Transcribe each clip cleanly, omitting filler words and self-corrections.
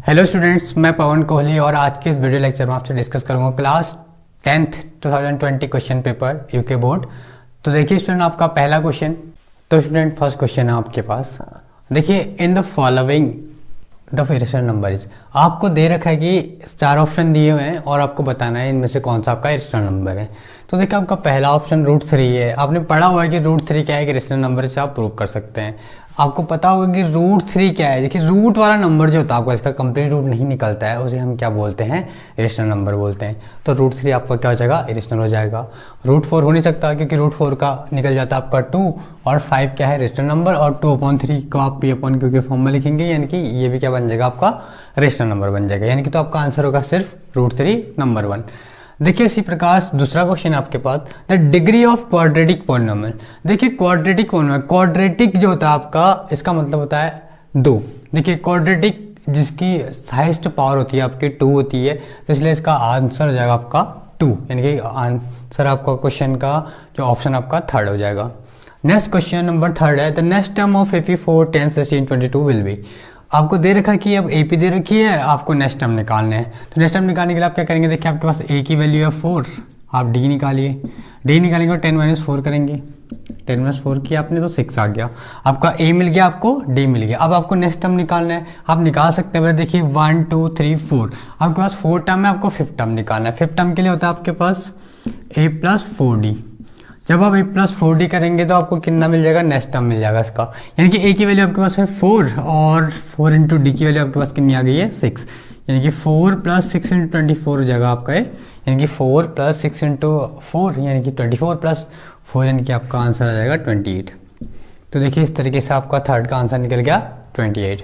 Hello students, मैं पवन कोहली और आज के इस वीडियो लेक्चर में आपसे डिस्कस करूंगा class 10th 2020 question paper UK board. तो देखिए स्टूडेंट, आपका पहला क्वेश्चन। तो स्टूडेंट फर्स्ट क्वेश्चन है आपके पास। देखिए, in the following the irrational number is, आपको दे रखा है कि 4 ऑप्शन दिए हुए हैं और आपको बताना है इनमें से कौन सा आपका इरेशनल नंबर है। तो देखिए, आपका पहला ऑप्शन √3 है। आपने पढ़ा हुआ है कि √3 क्या है कि इरेशनल नंबर से आप प्रूव कर सकते हैं। आपको पता होगा कि √3 क्या है। देखिए, रूट वाला नंबर जो होता है आपका, इसका कंप्लीट रूट नहीं निकलता है, उसे हम क्या बोलते हैं, इरेशनल नंबर बोलते हैं। तो √3 आपका क्या हो जाएगा, इरेशनल हो जाएगा। √4 हो नहीं सकता क्योंकि √4 का निकल जाता है आपका 2, और 5 क्या है, इरेशनल नंबर, और 2/3 को आप P/Q के फॉर्म में लिखेंगे, यानी कि ये भी क्या बन जाएगा, आपका इरेशनल नंबर बन जाएगा। यानी कि तो आपका आंसर होगा सिर्फ √3 नंबर 1। देखिए, इसी प्रकार दूसरा क्वेश्चन है आपके पास, the degree of quadratic polynomial. देखिए, क्वाड्रेटिक पॉलिनोमियल, क्वाड्रेटिक जो होता है आपका, इसका मतलब होता है 2। देखिए, क्वाड्रेटिक जिसकी हाईएस्ट पावर होती है आपकी 2 होती है, तो इसलिए इसका आंसर हो जाएगा आपका 2, यानी कि आंसर आपका क्वेश्चन का जो ऑप्शन आपका 3rd हो जाएगा। नेक्स्ट क्वेश्चन नंबर 3rd है, the next term of AP4 10 16 22 will be. आपको दे रखा है कि अब AP दे रखी है, आपको नेक्स्ट टर्म निकालने हैं। तो नेक्स्ट टर्म निकालने के लिए आप क्या करेंगे, देखिए आपके पास A की वैल्यू है 4, आप D निकालिए। D निकालेंगे और 10 - 4 करेंगे। 10 - 4 किया आपने तो 6 आ गया। आपका A मिल गया, आपको D मिल गया। अब आपको नेक्स्ट टर्म निकालना है, आप निकाल सकते हैं। देखिए 1 2 3 4, आपके पास 4 टर्म है, आपको 5th टर्म निकालना है। 5th टर्म के लिए होता है आपके पास A + 4D। जब आप A + 4D करेंगे तो आपको कितना मिल जाएगा, नेक्स्ट टर्म मिल जाएगा इसका। यानी कि A की वैल्यू आपके पास है 4, और 4 × D की वैल्यू आपके पास कितनी आ गई है, 6। यानी कि 4 + 6 × 24 हो जाएगा आपका ये, यानी कि 4 + 6 × 4 यानी कि 24 + 4, यानी कि आपका आंसर आ जाएगा 28। तो देखिए, इस तरीके से आपका 3rd का आंसर निकल गया 28।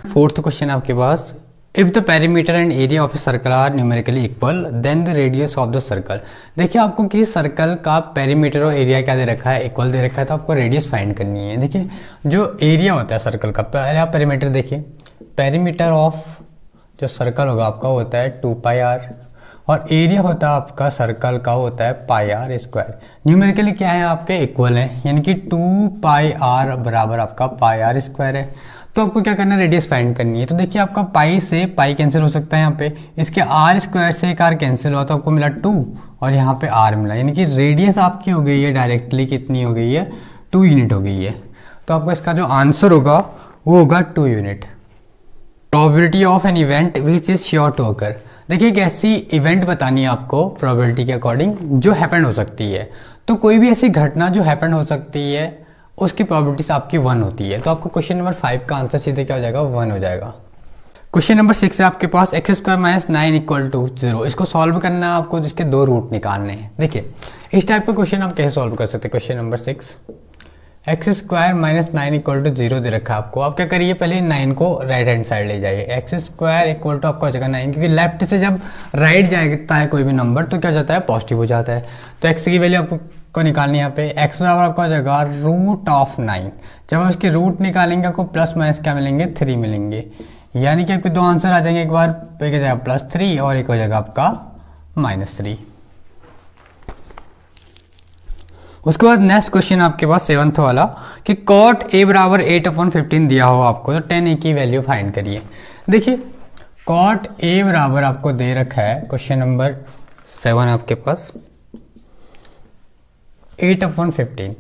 4th क्वेश्चन आपके पास, if the perimeter and area of a circle are numerically equal then the radius of the circle. देखिए, आपको किसी सर्कल का पेरीमीटर और एरिया क्या दे रखा है, इक्वल दे रखा है, तो आपको रेडियस फाइंड करनी है। देखिए, जो एरिया होता है सर्कल का, पहले आप पेरीमीटर देखिए, पेरीमीटर ऑफ जो सर्कल होगा आपका होता है 2πr, और एरिया होता है आपका सर्कल का होता है πr²। न्यूमेरिकली क्या है, आपके इक्वल है, यानी कि 2πr बराबर आपका πr² है। तो आपको क्या करना है, रेडियस फाइंड करनी है। तो देखिए, आपका पाई से पाई कैंसिल हो सकता है यहाँ पे, इसके r² से एक r कैंसिल हुआ तो आपको मिला 2, और यहाँ पे r मिला, यानी कि रेडियस आपकी हो गई है डायरेक्टली कितनी हो गई है, 2 यूनिट हो गई है। तो आपका इसका जो आंसर होगा वो होगा 2 unit. Probability of an event which is sure to occur. देखिए, एक ऐसी इवेंट बतानी है आपको प्रोबेबिलिटी के अकॉर्डिंग जो हैपन हो सकती है। तो कोई भी ऐसी घटना जो हैपन हो सकती है उसकी प्रोबेबिलिटी आपकी 1 होती है। तो आपको क्वेश्चन नंबर 5 का आंसर सीधे क्या हो जाएगा, 1 हो जाएगा। क्वेश्चन नंबर 6 है आपके पास, x² - 9 = 0। इसको सॉल्व करना है आपको, जिसके 2 रूट निकालने हैं। देखिए, इस टाइप का क्वेश्चन आप कैसे सॉल्व कर सकते हैं। क्वेश्चन नंबर 6, x² - 9 = 0 दे रखा है आपको। आप क्या करिए, पहले 9 को राइट हैंड साइड ले जाइए। x² = आपका हो जाएगा 9, क्योंकि लेफ्ट से जब राइट जाता है कोई भी नंबर तो क्या जाता है, पॉजिटिव हो जाता है। तो x की वैल्यू आपको निकालनी है यहाँ पे। x बराबर आपका हो जाएगा √9। जब आप इसके रूट निकालेंगे आपको प्लस माइनस क्या मिलेंगे, 3 मिलेंगे। यानी कि आपके 2 आंसर आ जाएंगे, एक बार पे क्या जाएगा +3 और एक हो जाएगा आपका -3। उसके बाद नेक्स्ट क्वेश्चन आपके पास 7th वाला, कि cot A बराबर 8/15 दिया हो आपको, तो 10A की वैल्यू फाइंड करिए। देखिए, cot A बराबर आपको दे रखा है, क्वेश्चन नंबर 7 आपके पास 8/15।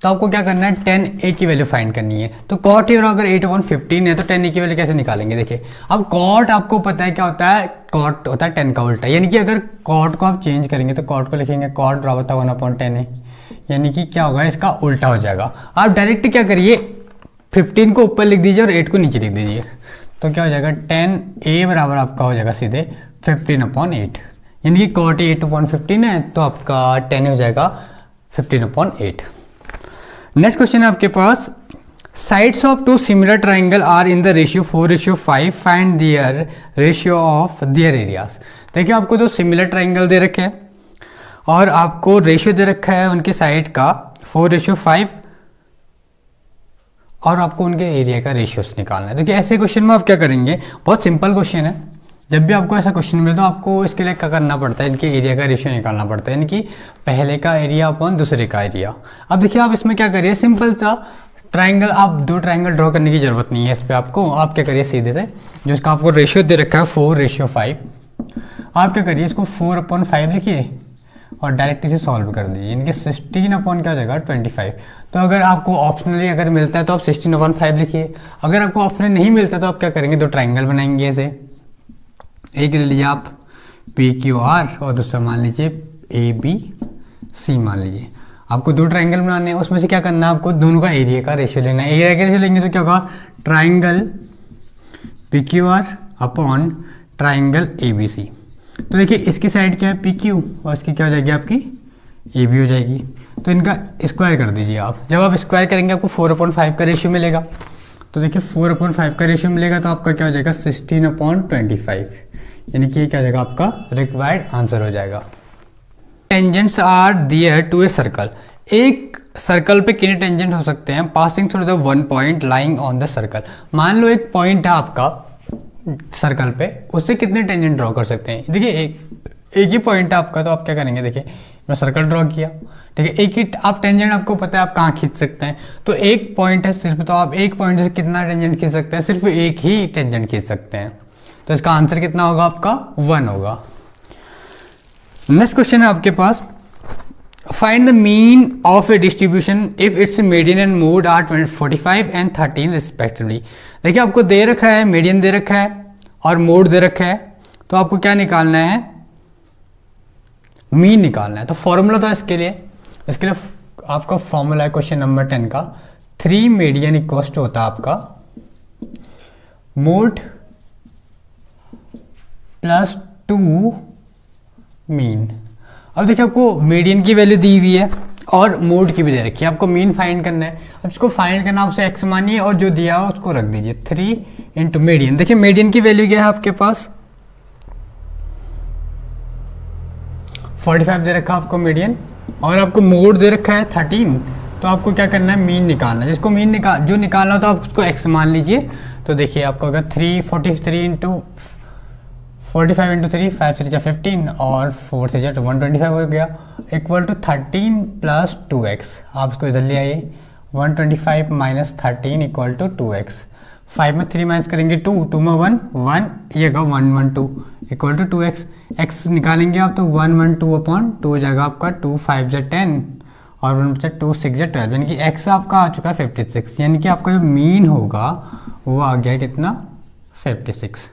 तो आपको क्या करना है, 10A की वैल्यू फाइंड करनी है। तो cot A अगर 8/15 है तो 10A की वैल्यू कैसे निकालेंगे। देखिए, अब cot आपको पता है क्या होता है, cot होता है 10 का उल्टा। यानी कि अगर cot को आप चेंज करेंगे तो cot को लिखेंगे cot बराबर था 1/10A, यानी कि क्या होगा, इसका उल्टा हो जाएगा। आप डायरेक्ट क्या करिए, 15 को ऊपर लिख दीजिए और 8 को नीचे लिख दीजिए। तो क्या हो जाएगा, 10A बराबर आपका हो जाएगा सीधे 15/8, यानी कि cot A 8/15 है तो आपका 10 हो जाएगा 15/8। नेक्स्ट क्वेश्चन है आपके पास, sides of 2 similar triangle are in the ratio 4:5, find their ratio of their areas. देखिए, आपको 2 सिमिलर ट्राइंगल दे रखे हैं और आपको रेशियो दे रखा है उनके साइड का 4:5, और आपको उनके एरिया का रेशियोस निकालना है। देखिए, ऐसे क्वेश्चन में आप क्या करेंगे, बहुत सिंपल क्वेश्चन है। जब भी आपको ऐसा क्वेश्चन मिले तो आपको इसके लिए क्या करना पड़ता है, इनके एरिया का रेशियो निकालना पड़ता है, यानी कि पहले का एरिया अपॉन दूसरे का एरिया। अब देखिए, आप इसमें क्या करिए, सिंपल सा ट्राइंगल, आप दो ट्राइंगल ड्रॉ करने की ज़रूरत नहीं है इस पर आपको। आप क्या करिए सीधे से, जिसका आपको रेशियो दे रखा है 4:5, आप क्या करिए इसको 4/5 लिखिए और डायरेक्ट इसे सॉल्व कर दीजिए। इनके 16 अपॉन क्या हो जाएगा 25। तो अगर आपको ऑप्शनली अगर मिलता है तो आप 16/5 लिखिए। अगर आपको ऑप्शनली नहीं मिलता तो आप क्या करेंगे, दो ट्राइंगल बनाएंगे ऐसे। एक ले लीजिए आप PQR और दूसरा मान लीजिए ABC मान लीजिए। आपको दो ट्राइंगल बनाने हैं, उसमें से क्या करना है, आपको दोनों का एरिया का रेशियो लेना है। एरिया का रेशियो लेंगे तो क्या होगा, triangle PQR upon triangle ABC। तो देखिए इसकी साइड क्या है PQ और इसकी क्या हो जाएगी आपकी AB हो जाएगी। तो इनका स्क्वायर कर दीजिए आप। जब आप स्क्वायर करेंगे आपको 4/5 का रेशियो मिलेगा। तो देखिए 4/5 का रेशियो मिलेगा तो आपका क्या हो जाएगा 16/25, यानी कि ये क्या हो जाएगा आपका रिक्वायर्ड आंसर हो जाएगा। Tangents are there to a circle. एक सर्कल पे कितने टेंजेंट हो सकते हैं, passing through the one point lying on the circle. मान लो एक पॉइंट है आपका सर्कल पे, उससे कितने टेंजेंट ड्रॉ कर सकते हैं। देखिए एक ही पॉइंट है आपका, तो आप क्या करेंगे, देखिए मैं सर्कल ड्रॉ किया, ठीक है, एक ही आप टेंजेंट आपको पता है आप कहाँ खींच सकते हैं। तो एक पॉइंट है सिर्फ, तो आप एक पॉइंट से कितना टेंजेंट खींच सकते हैं, सिर्फ एक ही टेंजेंट खींच सकते हैं। तो इसका आंसर कितना होगा आपका 1 होगा। नेक्स्ट क्वेश्चन है आपके पास, find the mean of a distribution if it's median and mode are 45 and 13 respectively. देखिए आपको दे रखा है, मीडियन दे रखा है और मोड दे रखा है, तो आपको क्या निकालना है, मीन निकालना है। तो फॉर्मूला था इसके लिए आपका फॉर्मूला है क्वेश्चन नंबर 10 का, 3 मीडियन इक्वल टू होता है आपका मोड प्लस 2 मीन। अब देखिए आपको मीडियन की वैल्यू दी हुई है और मोड की भी दे रखी है, आपको मीन फाइंड करना है। अब इसको फाइंड करना, आपसे x मानिए और जो दिया हो उसको रख दीजिए 3 इंटू मीडियन। देखिए मीडियन की वैल्यू क्या है आपके पास 45 दे रखा है आपको मीडियन, और आपको मोड दे रखा है 13। तो आपको क्या करना है, मीन निकालना है। जिसको मीन जो निकालना हो तो आप उसको x मान लीजिए। तो देखिए आपको अगर 343 इंटू 45 इंटू 3 5 3 15 और 4 से 125 हो गया, इक्वल टू 13 प्लस 2x। आप इसको इधर ले आइए, 125 माइनस 13 इक्वल टू 2x। 5 में 3 माइनस करेंगे 2, 2 में 1 1, ये का 112 इक्वल टू 2x। x निकालेंगे आप तो 112 अपॉन 2 हो जाएगा आपका 2 5 से 10 और 1 से 2 6 से 12, यानी कि x आपका आ चुका है 56। यानी कि आपका जो मीन होगा वो आ गया कितना 56।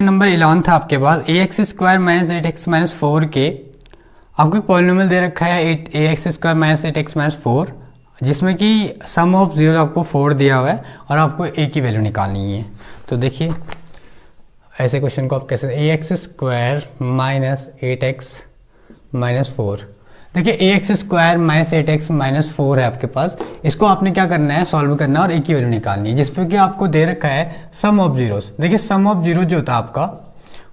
नंबर 11 था आपके पास, ax² माइनस 8x माइनस 4 के आपको एक पॉलिनोमियल दे रखा है ax² माइनस 8x माइनस 4, जिसमें कि सम ऑफ जीरो आपको 4 दिया हुआ है और आपको a की वैल्यू निकालनी है। तो देखिए ऐसे क्वेश्चन को आप कैसे, ax² माइनस 8x माइनस 4। देखिए ax² माइनस 8x माइनस 4 है आपके पास, इसको आपने क्या करना है, सॉल्व करना है और a की वैल्यू निकालनी है, जिसपे कि आपको दे रखा है सम ऑफ जीरोस। देखिए सम ऑफ जीरो जो होता है आपका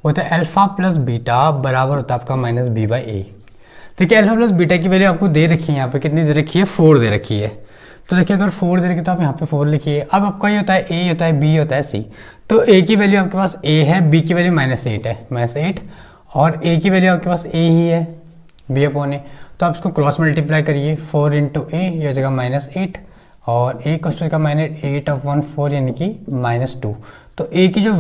होता है अल्फा प्लस बीटा बराबर होता है आपका माइनस b/a। देखिए अल्फा प्लस बीटा की वैल्यू आपको दे रखी है, यहाँ पे कितनी दे रखी है 4 दे रखी है। तो देखिए अगर 4 दे रखी है तो आप यहाँ पे 4 लिखिए। अब आपका ये होता है a होता है b होता है c। तो a की वैल्यू आपके पास a है, b की वैल्यू -8 है, -8, और a की वैल्यू आपके पास a ही है b/a। तो आप इसको क्रॉस मल्टीप्लाई करिए, 4 इंटू a ये हो जाएगा -8 और a कॉस्ट का -8/4 यानी कि -2। तो a की जो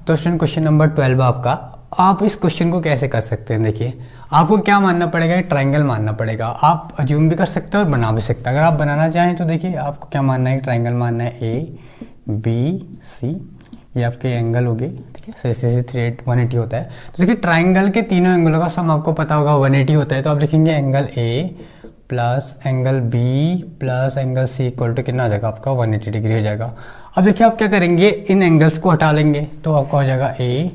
तो क्वेश्चन नंबर 12 आपका, आप इस क्वेश्चन को कैसे कर सकते हैं। देखिए आपको क्या मानना पड़ेगा, एक ट्राइंगल मानना पड़ेगा। आप अज्यूम भी कर सकते हो और बना भी सकते हैं। अगर आप बनाना चाहें तो देखिए आपको क्या मानना है, ट्राइंगल मानना है ABC, ये आपके एंगल हो गए, ठीक है, 180 होता है। तो देखिए ट्राइंगल के तीनों एंगलों का सम आपको पता होगा 180 होता है। तो आप लिखेंगे angle A plus angle B plus angle C equal to कितना हो जाएगा आपका 180 डिग्री हो जाएगा। अब देखिए आप क्या करेंगे, इन एंगल्स को हटा लेंगे तो आपका हो जाएगा A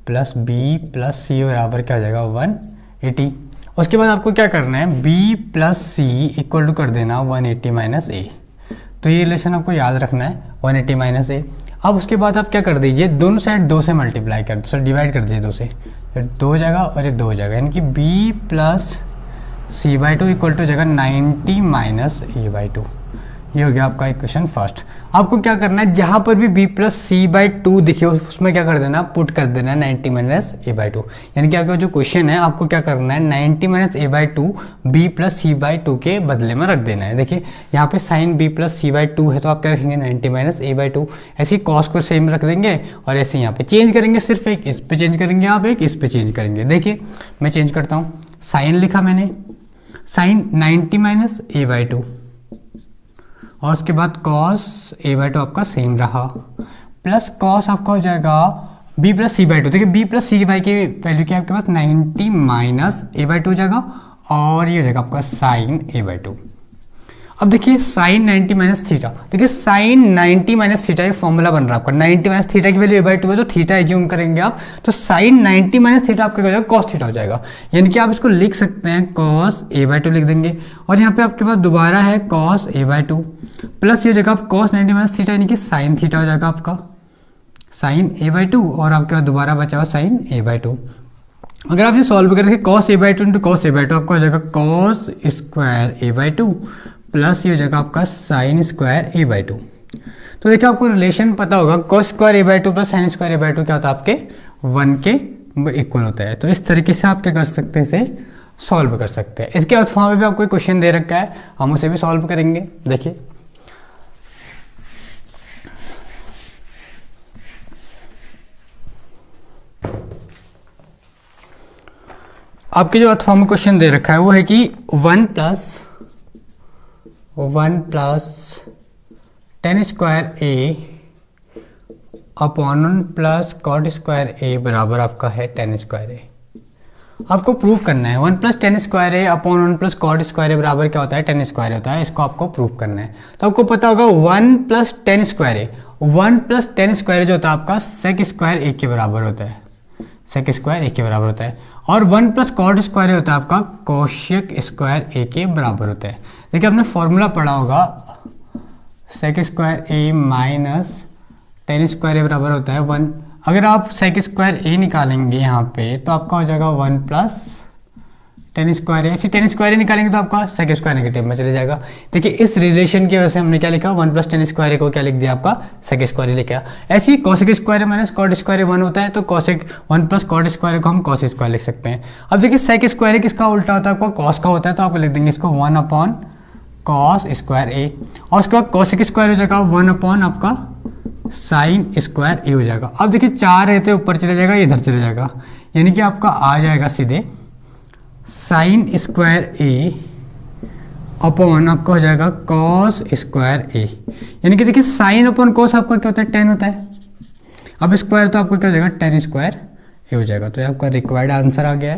plus B plus C बराबर क्या हो जाएगा 180। उसके बाद आपको क्या करना है, B plus C equal to कर देना 180 माइनस A। तो ये रिलेशन आपको याद रखना है 180 माइनस A। अब उसके बाद आप क्या कर दीजिए, दोनों साइड 2 से मल्टीप्लाई कर दो, डिवाइड कर दीजिए 2 से, फिर 2 हो जाएगा और ये 2 हो जाएगा, यानी कि B plus C/2 equal to हो जाएगा 90 माइनस A/2, ये हो गया आपका इक्वेशन फर्स्ट। आपको क्या करना है, जहां पर भी b plus C by two दिखे उसमें क्या कर देना, पुट कर देना है 90 माइनस ए बाई टू। यानी कि आपका जो क्वेश्चन है आपको क्या करना है, 90 minus A by two B plus C by two के बदले में रख देना है। देखिए यहाँ पे sine b plus C by two है तो आप क्या रखेंगे 90 माइनस ए बाई टू। ऐसे ही कॉस को सेम रख देंगे और ऐसे यहाँ पे चेंज करेंगे, सिर्फ एक इस पे चेंज करेंगे, आप एक इस पे चेंज करेंगे। देखिए मैं चेंज करता हूँ, साइन लिखा मैंने, sine 90 minus A by two और उसके बाद कॉस ए बाई टू आपका सेम रहा, प्लस कॉस आपका हो जाएगा b plus C by two. देखिए b प्लस सी बाई की वैल्यू क्या है आपके पास 90 माइनस ए बाई टू हो जाएगा और ये हो जाएगा आपका साइन ए बाई टू। अब देखिए साइन 90 माइनस थीटा, देखिए साइन 90 माइनस थीटा ये फॉर्मूला बन रहा है आपका, 90 माइनस थीटा की वैल्यू ए बाई टू है तो थीटा एज्यूम करेंगे आप, तो साइन 90 माइनस थीटा आपका क्या हो जाएगा, कॉस थीटा हो जाएगा। यानी कि आप इसको लिख सकते हैं कॉस ए बाई टू लिख देंगे और यहाँ पे आपके पास दोबारा है cos A by two plus ये हो जाएगा आप कॉस 90 माइनस थीटा यानी कि साइन थीटा हो जाएगा आपका, साइन ए बाई टू और आपके पास दोबारा बचा हुआ साइन ए बाई टू। अगर आप ये सॉल्व करेंगे cos A by two into cos A by two आपका हो जाएगा cos square A by two plus ये हो जाएगा आपका sine square A by to. तो देखिए आपको रिलेशन पता होगा, cos square A by two plus sine square A by to क्या होता है आपके 1 के इक्वल होता है। तो इस तरीके से आप क्या कर सकते हैं, इसे सॉल्व कर सकते हैं। इसके बाद वहाँ पे भी आपको एक क्वेश्चन दे रखा है, हम उसे भी सॉल्व करेंगे। देखिए आपके जो फॉर्म में क्वेश्चन दे रखा है वो है कि 1 प्लस टेन स्क्वायर ए अपॉन 1 प्लस कॉट स्क्वायर ए बराबर आपका है टेन स्क्वायर ए। आपको प्रूव करना है 1 प्लस टेन स्क्वायर ए अपॉन 1 प्लस कॉट स्क्वायर ए बराबर क्या होता है, टेन स्क्वायर होता है। इसको आपको प्रूव करना है तो आपको पता होगा 1 प्लस टेन स्क्वायर ए, 1 प्लस टेन स्क्वायर जो होता है आपका सेक स्क्वायर ए के बराबर होता है, सेक स्क्वायर ए के बराबर होता है। और 1 प्लस कॉट स्क्वायर होता है आपका कोशेक स्क्वायर ए के बराबर होता है। देखिए आपने फॉर्मूला पढ़ा होगा सेक स्क्वायर ए माइनस टेन स्क्वायर ए बराबर होता है 1। अगर आप सेक स्क्वायर ए निकालेंगे यहाँ पे तो आपका हो जाएगा 1 प्लस टेन स्क्वायर ए। ऐसे टेन स्क्वायर ए निकालेंगे तो आपका सेक स्क्वायर नेगेटिव में चले जाएगा। देखिए इस रिलेशन की वजह से हमने क्या लिखा, 1 प्लस टेन स्क्वायर ए को क्या लिख दिया आपका सेक स्क्वायर ए लिखा। ऐसे ही कॉसेक स्क्वायर ए माइनस कॉट स्क्वायर ए 1 होता है तो कॉसेक 1 प्लस कॉट स्क्वायर को हम कॉस स्क्वायर लिख सकते हैं। अब देखिए सेक स्क्वायर ए किसका उल्टा होता है, आपका कॉस का होता है तो आप लिख देंगे इसको 1 अपॉन कॉस स्क्वायर ए और उसके बाद कॉसेक स्क्वायर हो जाएगा 1 अपॉन आपका साइन स्क्वायर ए हो जाएगा। अब देखिए 4 रहते ऊपर चले जाएगा, इधर चले जाएगा, यानी कि आपका आ जाएगा सीधे साइन स्क्वायर ए अपॉन आपका हो जाएगा कॉस स्क्वायर ए। यानी कि देखिए साइन अपॉन कॉस आपका क्या होता है, 10 होता है। अब स्क्वायर तो आपका क्या हो जाएगा 10 स्क्वायर ए हो जाएगा। तो ये आपका रिक्वायर्ड आंसर आ गया है।